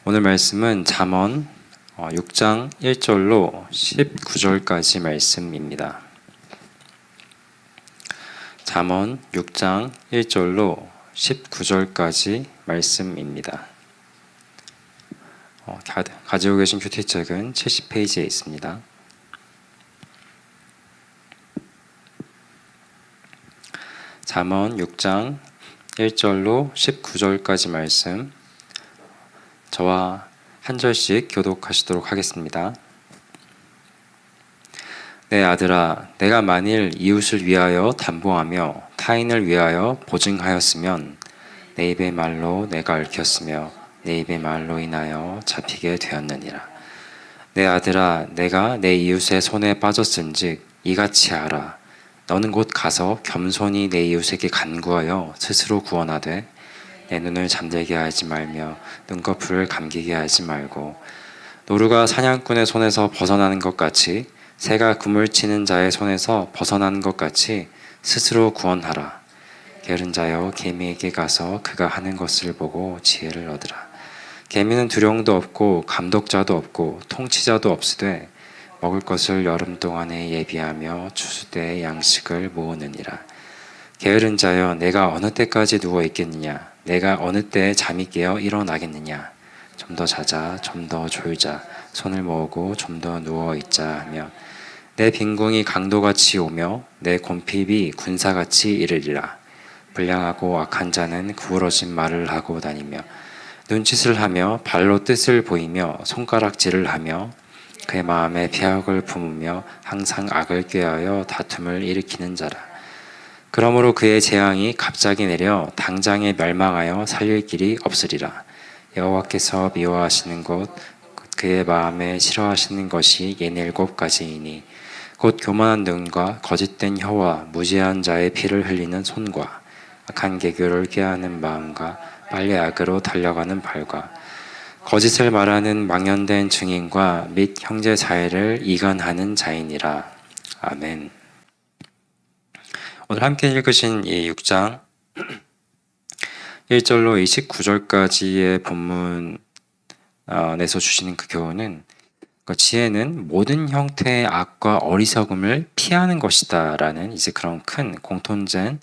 오늘 말씀은 잠언 6장 1절로 19절까지 말씀입니다. 잠언 6장 1절로 19절까지 말씀입니다. 가지고 계신 큐티책은 70페이지에 있습니다. 잠언 6장 1절로 19절까지 말씀, 저와 한 절씩 교독하시도록 하겠습니다. 내 아들아, 내가 만일 이웃을 위하여 담보하며 타인을 위하여 보증하였으면 내 입의 말로 내가 얽혔으며 내 입의 말로 인하여 잡히게 되었느니라. 내 아들아, 내가 내 이웃의 손에 빠졌은즉 이같이 하라. 너는 곧 가서 겸손히 내 이웃에게 간구하여 스스로 구원하되 내 눈을 잠들게 하지 말며 눈꺼풀을 감기게 하지 말고, 노루가 사냥꾼의 손에서 벗어나는 것 같이 새가 그물 치는 자의 손에서 벗어나는 것 같이 스스로 구원하라. 게으른 자여, 개미에게 가서 그가 하는 것을 보고 지혜를 얻으라. 개미는 두령도 없고 감독자도 없고 통치자도 없으되 먹을 것을 여름 동안에 예비하며 추수 때에 양식을 모으느니라. 게으른 자여, 내가 어느 때까지 누워 있겠느냐? 내가 어느 때에 잠이 깨어 일어나겠느냐? 좀 더 자자, 좀 더 졸자, 손을 모으고 좀 더 누워 있자 하며 내 빈궁이 강도같이 오며 내 곰핍이 군사같이 이르리라. 불량하고 악한 자는 구부러진 말을 하고 다니며 눈짓을 하며 발로 뜻을 보이며 손가락질을 하며 그의 마음에 폐역을 품으며 항상 악을 꾀하여 다툼을 일으키는 자라. 그러므로 그의 재앙이 갑자기 내려 당장에 멸망하여 살릴 길이 없으리라. 여호와께서 미워하시는 것, 그의 마음에 싫어하시는 것이 67가지이니 곧 교만한 눈과 거짓된 혀와 무지한 자의 피를 흘리는 손과 악한 개교를 꾀하는 마음과 빨리 악으로 달려가는 발과 거짓을 말하는 망연된 증인과 및 형제 사이를 이간하는 자이니라. 아멘. 오늘 함께 읽으신 이 6장 1절로 29절까지의 본문에서 주시는 그 교훈은, 지혜는 모든 형태의 악과 어리석음을 피하는 것이다 라는 이제 그런 큰 공통된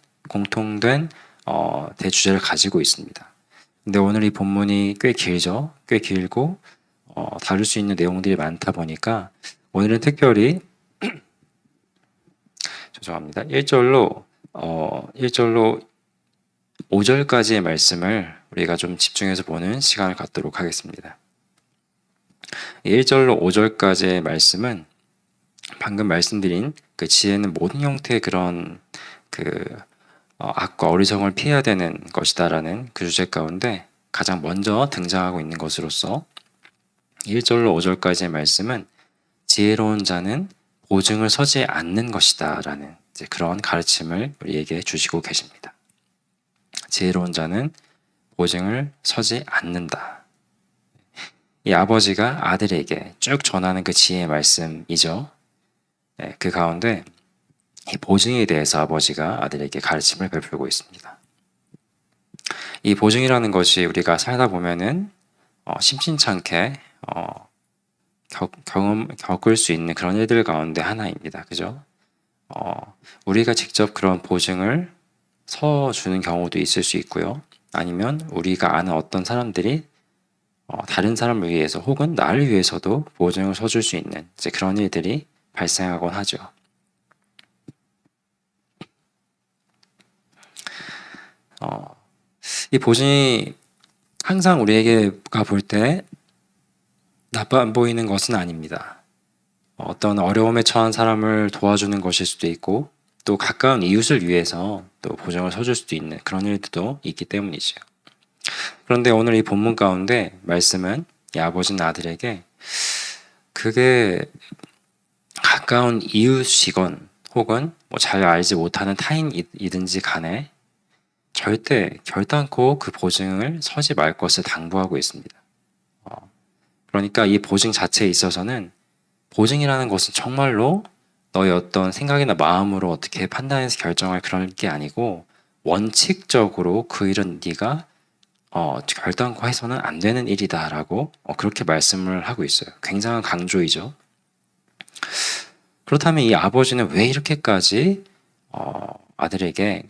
대주제를 가지고 있습니다. 근데 오늘 이 본문이 꽤 길죠. 꽤 길고 다룰 수 있는 내용들이 많다 보니까 오늘은 특별히 1절로 5절까지의 말씀을 우리가 좀 집중해서 보는 시간을 갖도록 하겠습니다. 1절로 5절까지의 말씀은 방금 말씀드린 그 지혜는 모든 형태의 그런 악과 어리석음을 피해야 되는 것이다라는 그 주제 가운데 가장 먼저 등장하고 있는 것으로서 1절로 5절까지의 말씀은 지혜로운 자는 보증을 서지 않는 것이다 라는 이제 그런 가르침을 우리에게 주시고 계십니다. 지혜로운 자는 보증을 서지 않는다. 이 아버지가 아들에게 쭉 전하는 그 지혜의 말씀이죠. 그 가운데 이 보증에 대해서 아버지가 아들에게 가르침을 베풀고 있습니다. 이 보증이라는 것이 우리가 살다 보면은 심심찮게 겪을 수 있는 그런 일들 가운데 하나입니다. 그죠? 우리가 직접 그런 보증을 서주는 경우도 있을 수 있고요. 아니면 우리가 아는 어떤 사람들이 다른 사람을 위해서 혹은 나를 위해서도 보증을 서줄 수 있는 이제 그런 일들이 발생하곤 하죠. 이 보증이 항상 우리에게가 볼 때 나빠 보이는 것은 아닙니다. 어떤 어려움에 처한 사람을 도와주는 것일 수도 있고 또 가까운 이웃을 위해서 또 보증을 서줄 수도 있는 그런 일들도 있기 때문이죠. 그런데 오늘 이 본문 가운데 말씀은 이 아버지는 아들에게 그게 가까운 이웃이건 혹은 잘 알지 못하는 타인이든지 간에 절대 결단코 그 보증을 서지 말 것을 당부하고 있습니다. 그러니까 이 보증 자체에 있어서는 보증이라는 것은 정말로 너의 어떤 생각이나 마음으로 어떻게 판단해서 결정할 그런 게 아니고 원칙적으로 그 일은 네가 결단코 해서는 안 되는 일이다라고 그렇게 말씀을 하고 있어요. 굉장한 강조이죠. 그렇다면 이 아버지는 왜 이렇게까지 아들에게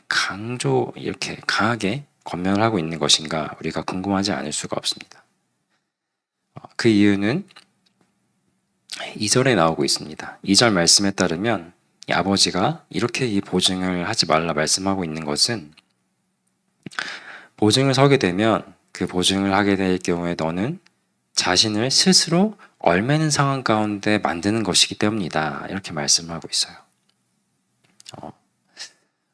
이렇게 강하게 권면을 하고 있는 것인가 우리가 궁금하지 않을 수가 없습니다. 그 이유는 2절에 나오고 있습니다. 2절 말씀에 따르면 이 아버지가 이렇게 이 보증을 하지 말라 말씀하고 있는 것은 보증을 서게 되면 그 보증을 하게 될 경우에 너는 자신을 스스로 얽매는 상황 가운데 만드는 것이기 때문이다. 이렇게 말씀을 하고 있어요.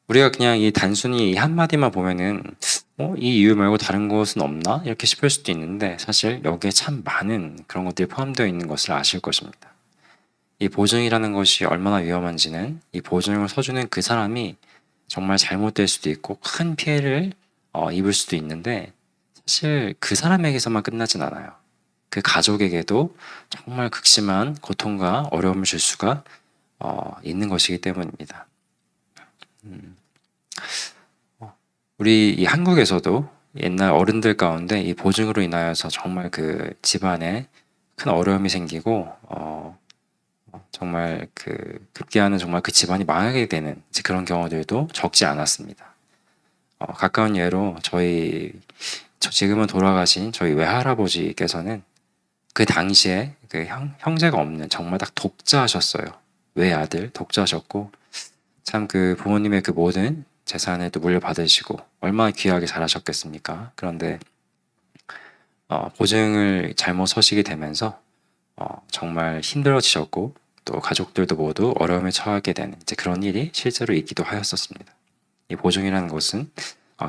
우리가 그냥 이 단순히 이 한마디만 보면은 이 이유 말고 다른 것은 없나? 이렇게 싶을 수도 있는데 사실 여기에 참 많은 그런 것들이 포함되어 있는 것을 아실 것입니다. 이 보증이라는 것이 얼마나 위험한지는 이 보증을 서주는 그 사람이 정말 잘못될 수도 있고 큰 피해를 입을 수도 있는데 사실 그 사람에게서만 끝나진 않아요. 그 가족에게도 정말 극심한 고통과 어려움을 줄 수가 있는 것이기 때문입니다. 우리 이 한국에서도 옛날 어른들 가운데 이 보증으로 인하여서 정말 그 집안에 큰 어려움이 생기고 정말 그 급기야는 정말 그 집안이 망하게 되는 그런 경우들도 적지 않았습니다. 가까운 예로 지금은 돌아가신 저희 외할아버지께서는 그 당시에 그 형제가 없는 정말 딱 독자하셨어요. 외아들 독자하셨고 참 그 부모님의 그 모든 재산을 또 물려받으시고 얼마나 귀하게 잘하셨겠습니까? 그런데 보증을 잘못 서시게 되면서 정말 힘들어지셨고 또 가족들도 모두 어려움에 처하게 되는 그런 일이 실제로 있기도 하였었습니다. 이 보증이라는 것은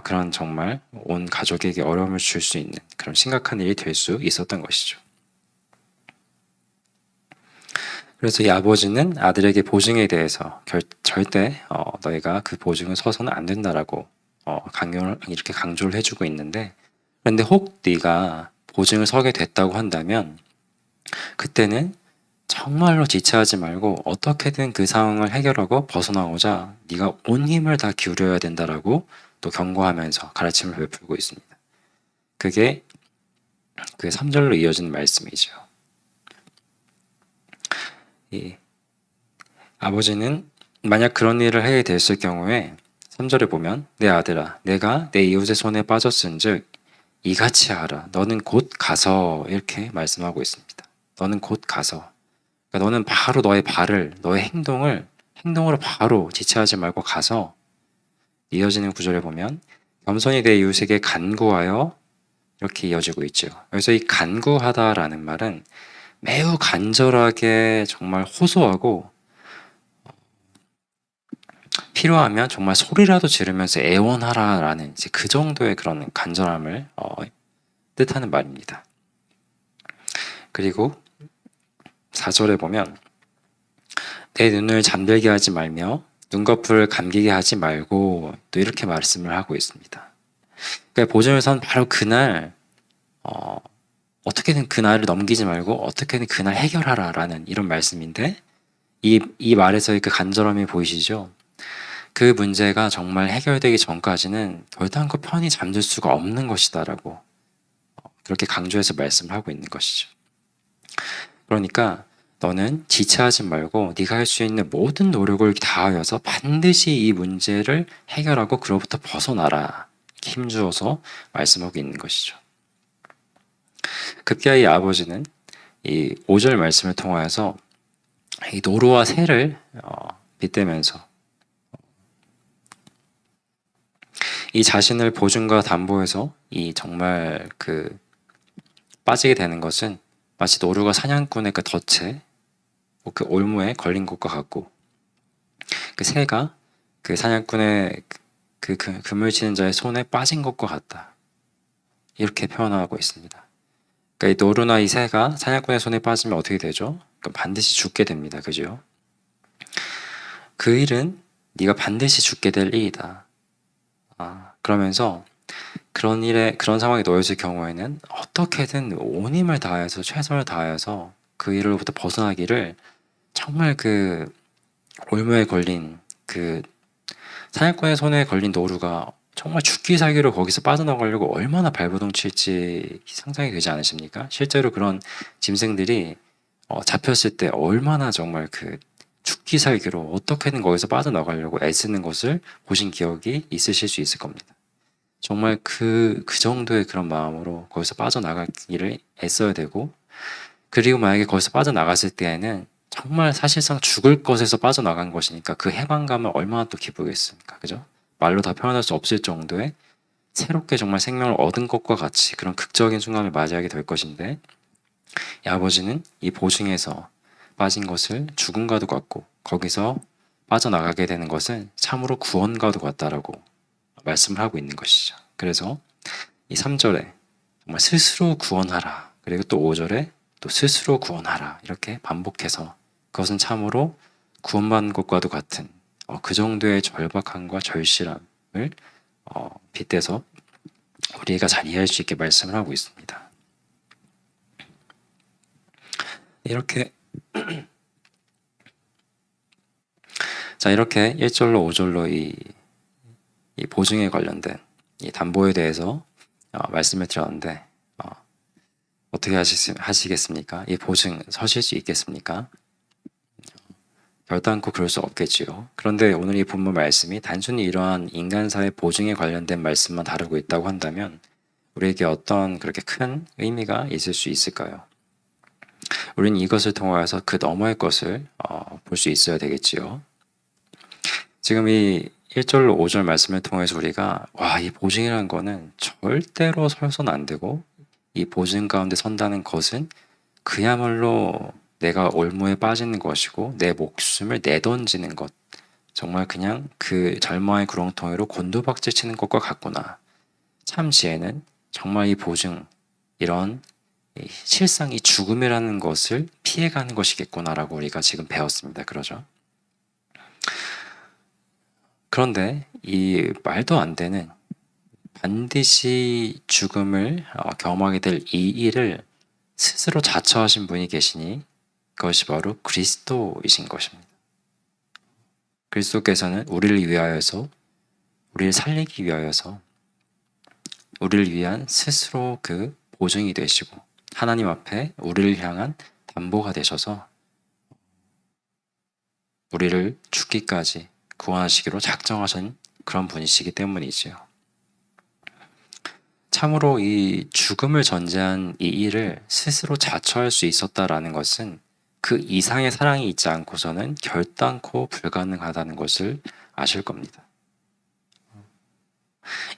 그런 정말 온 가족에게 어려움을 줄 수 있는 그런 심각한 일이 될 수 있었던 것이죠. 그래서 이 아버지는 아들에게 보증에 대해서 절대 너희가 그 보증을 서서는 안 된다라고 이렇게 강조를 해주고 있는데 그런데 혹 네가 보증을 서게 됐다고 한다면 그때는 정말로 지체하지 말고 어떻게든 그 상황을 해결하고 벗어나고자 네가 온 힘을 다 기울여야 된다라고 또 경고하면서 가르침을 베풀고 있습니다. 그게 그 3절로 이어지는 말씀이죠. 아버지는 만약 그런 일을 하게 됐을 경우에 3절에 보면 내 아들아 내가 내 이웃의 손에 빠졌은즉 이같이 하라 너는 곧 가서 이렇게 말씀하고 있습니다. 너는 곧 가서 그러니까 너는 바로 너의 행동으로 바로 지체하지 말고 가서 이어지는 구절에 보면 겸손히 내 이웃에게 간구하여 이렇게 이어지고 있죠. 그래서 이 간구하다라는 말은 매우 간절하게 정말 호소하고 필요하면 정말 소리라도 지르면서 애원하라라는 그 정도의 그런 간절함을 뜻하는 말입니다. 그리고 4절에 보면 내 눈을 잠들게 하지 말며 눈꺼풀을 감기게 하지 말고 또 이렇게 말씀을 하고 있습니다. 그러니까 보증을 선 바로 그날 어떻게든 그날을 넘기지 말고 어떻게든 그날 해결하라라는 이런 말씀인데 이 말에서의 그 간절함이 보이시죠? 그 문제가 정말 해결되기 전까지는 결단코 편히 잠들 수가 없는 것이다라고 그렇게 강조해서 말씀을 하고 있는 것이죠. 그러니까 너는 지체하지 말고 네가 할 수 있는 모든 노력을 다하여서 반드시 이 문제를 해결하고 그로부터 벗어나라 힘주어서 말씀하고 있는 것이죠. 급기야 이 아버지는 이 5절 말씀을 통하여서 이 노루와 새를 빗대면서 이 자신을 보증과 담보해서 이 정말 그 빠지게 되는 것은 마치 노루가 사냥꾼의 그 덫에 그 올무에 걸린 것과 같고 그 새가 그 사냥꾼의 그 그물 치는 자의 손에 빠진 것과 같다. 이렇게 표현하고 있습니다. 그러니까 이 노루나 이 새가 사냥꾼의 손에 빠지면 어떻게 되죠? 그러니까 반드시 죽게 됩니다. 그죠? 그 일은 네가 반드시 죽게 될 일이다. 그러면서 그런 상황에 놓여질 경우에는 어떻게든 온 힘을 다해서 최선을 다해서 그 일로부터 벗어나기를 정말 그 올무에 걸린 그 사냥꾼의 손에 걸린 노루가 정말 죽기 살기로 거기서 빠져나가려고 얼마나 발버둥 칠지 상상이 되지 않으십니까? 실제로 그런 짐승들이 잡혔을 때 얼마나 정말 그 죽기 살기로 어떻게든 거기서 빠져나가려고 애쓰는 것을 보신 기억이 있으실 수 있을 겁니다. 정말 그 정도의 그런 마음으로 거기서 빠져나가기를 애써야 되고, 그리고 만약에 거기서 빠져나갔을 때에는 정말 사실상 죽을 것에서 빠져나간 것이니까 그 해방감을 얼마나 또 기쁘겠습니까? 그죠? 말로 다 표현할 수 없을 정도의 새롭게 정말 생명을 얻은 것과 같이 그런 극적인 순간을 맞이하게 될 것인데, 이 아버지는 이 보증에서 빠진 것을 죽음과도 같고 거기서 빠져나가게 되는 것은 참으로 구원과도 같다라고 말씀을 하고 있는 것이죠. 그래서 이 3절에 정말 스스로 구원하라, 그리고 또 5절에 또 스스로 구원하라, 이렇게 반복해서 그것은 참으로 구원받는 것과도 같은 그 정도의 절박함과 절실함을 빗대서 우리가 잘 이해할 수 있게 말씀을 하고 있습니다. 이렇게 자, 이렇게 1절로 5절로 이 보증에 관련된 이 담보에 대해서 말씀을 드렸는데, 어떻게 하시겠습니까? 이 보증 서실 수 있겠습니까? 결단코 그럴 수 없겠지요. 그런데 오늘 이 본문 말씀이 단순히 이러한 인간사의 보증에 관련된 말씀만 다루고 있다고 한다면 우리에게 어떤 그렇게 큰 의미가 있을 수 있을까요? 우리는 이것을 통하여서 그 너머의 것을 볼 수 있어야 되겠지요. 지금 이 1절로 5절 말씀을 통해서 우리가 이 보증이라는 거는 절대로 설선 안 되고, 이 보증 가운데 선다는 것은 그야말로 내가 올무에 빠지는 것이고 내 목숨을 내던지는 것, 정말 그냥 그 절망의 구렁텅이로 곤두박질 치는 것과 같구나. 참 지혜는 정말 이 보증, 이런 실상 이 죽음이라는 것을 피해가는 것이겠구나라고 우리가 지금 배웠습니다. 그러죠? 그런데 이 말도 안 되는 반드시 죽음을 경험하게 될 이 일을 스스로 자처하신 분이 계시니 그것이 바로 그리스도이신 것입니다. 그리스도께서는 우리를 위하여서, 우리를 살리기 위하여서 우리를 위한 스스로 그 보증이 되시고 하나님 앞에 우리를 향한 담보가 되셔서 우리를 죽기까지 구원하시기로 작정하신 그런 분이시기 때문이지요. 참으로 이 죽음을 전제한 이 일을 스스로 자처할 수 있었다라는 것은 그 이상의 사랑이 있지 않고서는 결단코 불가능하다는 것을 아실 겁니다.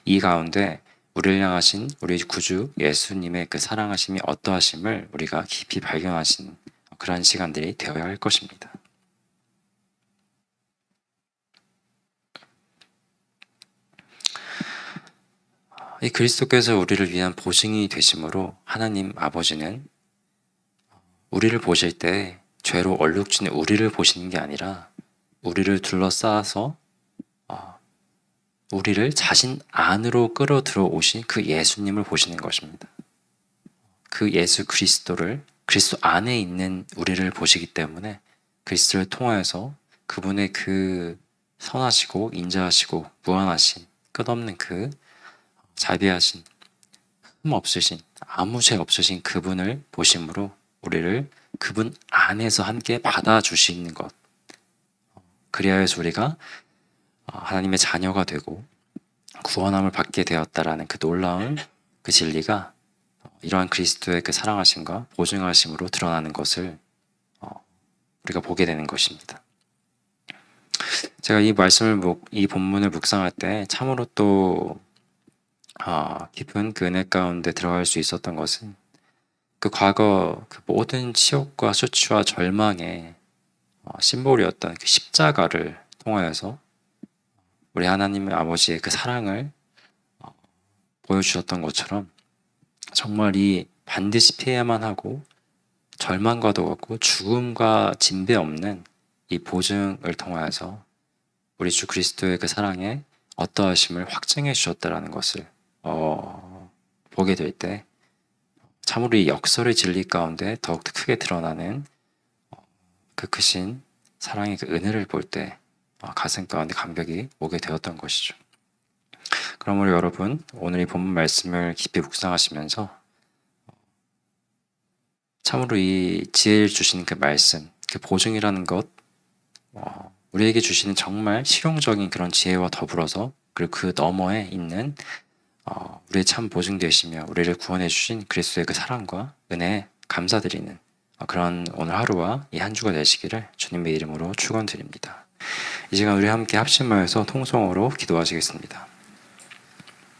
이 가운데 우리를 향하신 우리 구주 예수님의 그 사랑하심이 어떠하심을 우리가 깊이 발견하신 그러한 시간들이 되어야 할 것입니다. 이 그리스도께서 우리를 위한 보증이 되심으로 하나님 아버지는 우리를 보실 때 죄로 얼룩진 우리를 보시는 게 아니라 우리를 둘러싸아서 우리를 자신 안으로 끌어들어 오신 그 예수님을 보시는 것입니다. 그 예수 그리스도를, 그리스도 안에 있는 우리를 보시기 때문에 그리스도를 통하여서 그분의 그 선하시고 인자하시고 무한하신 끝없는 그 자비하신 흠 없으신 아무 죄 없으신 그분을 보심으로 우리를 그분 안에서 함께 받아주시는 것, 그리하여서 우리가 하나님의 자녀가 되고 구원함을 받게 되었다라는 그 놀라운 그 진리가 이러한 그리스도의 그 사랑하심과 보증하심으로 드러나는 것을 우리가 보게 되는 것입니다. 제가 이 본문을 묵상할 때 참으로 또 깊은 그 은혜 가운데 들어갈 수 있었던 것은 그 과거 그 모든 치욕과 수치와 절망의 심볼이었던 그 십자가를 통하여서 우리 하나님의 아버지의 그 사랑을 보여주셨던 것처럼 정말 이 반드시 피해야만 하고 절망과도 같고 죽음과 진배 없는 이 보증을 통하여서 우리 주 그리스도의 그 사랑에 어떠하심을 확증해 주셨다라는 것을 보게 될 때 참으로 이 역설의 진리 가운데 더욱더 크게 드러나는 그 크신 사랑의 그 은혜를 볼 때 가슴 가운데 감격이 오게 되었던 것이죠. 그러므로 여러분, 오늘 이 본문 말씀을 깊이 묵상하시면서 참으로 이 지혜를 주시는 그 말씀, 그 보증이라는 것, 우리에게 주시는 정말 실용적인 그런 지혜와 더불어서 그리고 그 너머에 있는 우리의 참 보증되시며 우리를 구원해 주신 그리스도의 그 사랑과 은혜에 감사드리는 그런 오늘 하루와 이 한 주가 되시기를 주님의 이름으로 축원드립니다. 이 시간 우리 함께 합심하여서 통성으로 기도하시겠습니다.